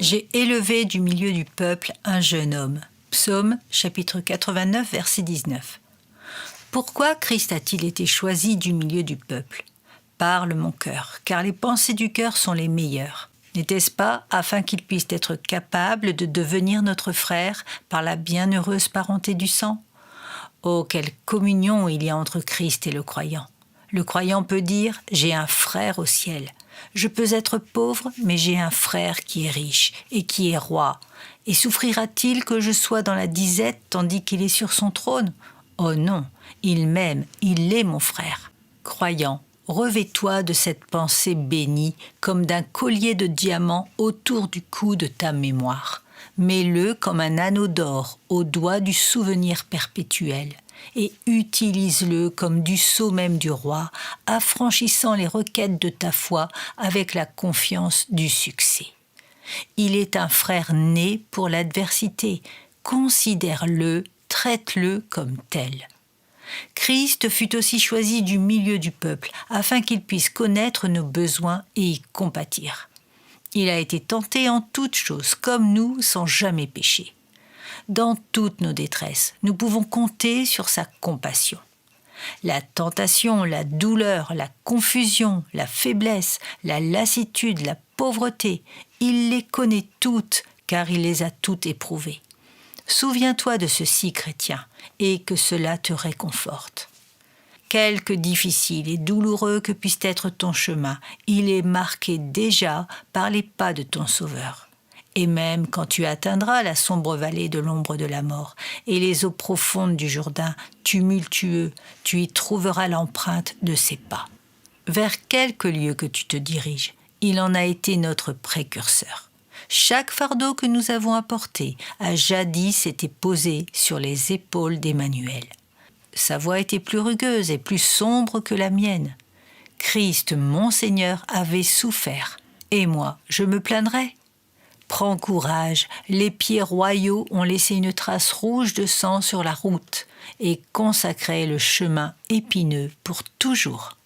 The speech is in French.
J'ai élevé du milieu du peuple un jeune homme. Psaume, chapitre 89, verset 19. Pourquoi Christ a-t-il été choisi du milieu du peuple ? Parle mon cœur, car les pensées du cœur sont les meilleures. N'était-ce pas afin qu'il puisse être capable de devenir notre frère par la bienheureuse parenté du sang ? Oh, quelle communion il y a entre Christ et le croyant. Le croyant peut dire « j'ai un frère au ciel ». Je peux être pauvre, mais j'ai un frère qui est riche et qui est roi. Et souffrira-t-il que je sois dans la disette tandis qu'il est sur son trône ? Oh non, il m'aime, il est mon frère. Croyant, revêt-toi de cette pensée bénie comme d'un collier de diamants autour du cou de ta mémoire. Mets-le comme un anneau d'or au doigt du souvenir perpétuel et utilise-le comme du sceau même du roi, affranchissant les requêtes de ta foi avec la confiance du succès. Il est un frère né pour l'adversité. Considère-le, traite-le comme tel. Christ fut aussi choisi du milieu du peuple afin qu'il puisse connaître nos besoins et y compatir. Il a été tenté en toutes choses, comme nous, sans jamais pécher. Dans toutes nos détresses, nous pouvons compter sur sa compassion. La tentation, la douleur, la confusion, la faiblesse, la lassitude, la pauvreté, il les connaît toutes, car il les a toutes éprouvées. Souviens-toi de ceci, chrétien, et que cela te réconforte. Quelque difficile et douloureux que puisse être ton chemin, il est marqué déjà par les pas de ton Sauveur. Et même quand tu atteindras la sombre vallée de l'ombre de la mort et les eaux profondes du Jourdain tumultueux, tu y trouveras l'empreinte de ses pas. Vers quelque lieu que tu te diriges, il en a été notre précurseur. Chaque fardeau que nous avons apporté a jadis été posé sur les épaules d'Emmanuel. Sa voix était plus rugueuse et plus sombre que la mienne. Christ, mon Seigneur, avait souffert. Et moi, je me plaindrais ? Prends courage, les pieds royaux ont laissé une trace rouge de sang sur la route et consacré le chemin épineux pour toujours.